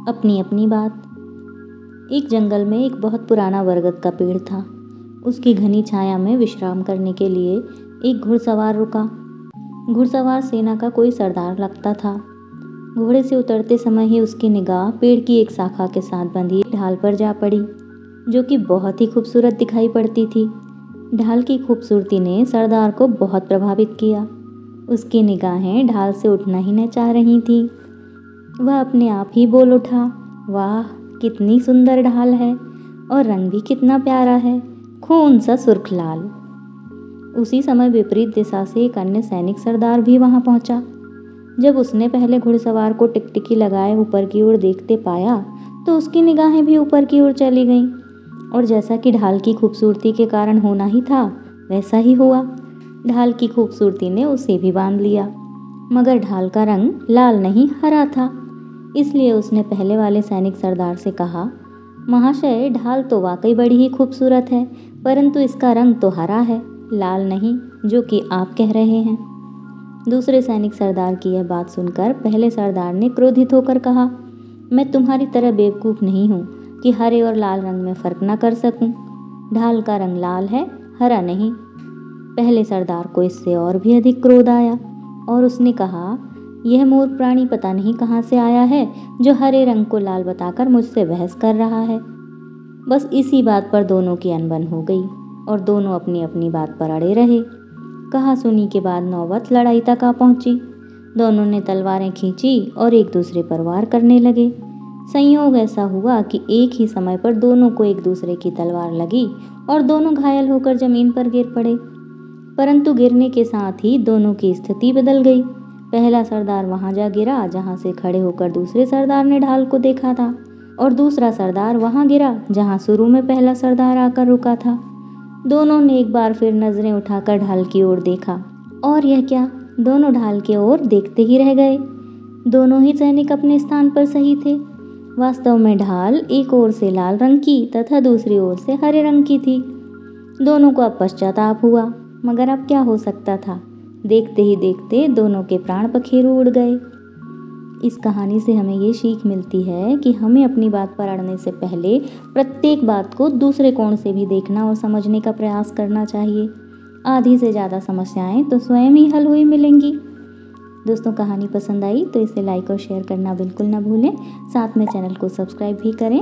अपनी अपनी बात। एक जंगल में एक बहुत पुराना बरगद का पेड़ था। उसकी घनी छाया में विश्राम करने के लिए एक घुड़सवार रुका। घुड़सवार सेना का कोई सरदार लगता था। घोड़े से उतरते समय ही उसकी निगाह पेड़ की एक शाखा के साथ बंधी ढाल पर जा पड़ी, जो कि बहुत ही खूबसूरत दिखाई पड़ती थी। ढाल की खूबसूरती ने सरदार को बहुत प्रभावित किया। उसकी निगाहें ढाल से उठना ही न चाह रही थीं। वह अपने आप ही बोल उठा, वाह, कितनी सुंदर ढाल है और रंग भी कितना प्यारा है, खून सा सुर्ख लाल। उसी समय विपरीत दिशा से एक अन्य सैनिक सरदार भी वहां पहुंचा। जब उसने पहले घुड़सवार को टिकटिकी लगाए ऊपर की ओर देखते पाया तो उसकी निगाहें भी ऊपर की ओर चली गईं, और जैसा कि ढाल की खूबसूरती के कारण होना ही था वैसा ही हुआ। ढाल की खूबसूरती ने उसे भी बांध लिया, मगर ढाल का रंग लाल नहीं हरा था। इसलिए उसने पहले वाले सैनिक सरदार से कहा, महाशय, ढाल तो वाकई बड़ी ही खूबसूरत है, परंतु इसका रंग तो हरा है, लाल नहीं, जो कि आप कह रहे हैं। दूसरे सैनिक सरदार की यह बात सुनकर पहले सरदार ने क्रोधित होकर कहा, मैं तुम्हारी तरह बेवकूफ़ नहीं हूँ कि हरे और लाल रंग में फ़र्क न कर सकूं। ढाल का रंग लाल है, हरा नहीं। पहले सरदार को इससे और भी अधिक क्रोध आया और उसने कहा, यह मूर्ख प्राणी पता नहीं कहाँ से आया है जो हरे रंग को लाल बताकर मुझसे बहस कर रहा है। बस इसी बात पर दोनों की अनबन हो गई और दोनों अपनी अपनी बात पर अड़े रहे। कहा सुनी के बाद नौबत लड़ाई तक आ पहुंची। दोनों ने तलवारें खींची और एक दूसरे पर वार करने लगे। संयोग ऐसा हुआ कि एक ही समय पर दोनों को एक दूसरे की तलवार लगी और दोनों घायल होकर जमीन पर गिर पड़े। परंतु गिरने के साथ ही दोनों की स्थिति बदल गई। पहला सरदार वहां जा गिरा जहां से खड़े होकर दूसरे सरदार ने ढाल को देखा था, और दूसरा सरदार वहां गिरा जहां शुरू में पहला सरदार आकर रुका था। दोनों ने एक बार फिर नजरें उठाकर ढाल की ओर देखा, और यह क्या, दोनों ढाल की ओर देखते ही रह गए। दोनों ही सैनिक अपने स्थान पर सही थे। वास्तव में ढाल एक ओर से लाल रंग की तथा दूसरी ओर से हरे रंग की थी। दोनों को अब पश्चाताप हुआ, मगर अब क्या हो सकता था। देखते ही देखते दोनों के प्राण पखेरु उड़ गए। इस कहानी से हमें ये सीख मिलती है कि हमें अपनी बात पर अड़ने से पहले प्रत्येक बात को दूसरे कोण से भी देखना और समझने का प्रयास करना चाहिए। आधी से ज़्यादा समस्याएं तो स्वयं ही हल हुई मिलेंगी। दोस्तों, कहानी पसंद आई तो इसे लाइक और शेयर करना बिल्कुल ना भूलें। साथ में चैनल को सब्सक्राइब भी करें।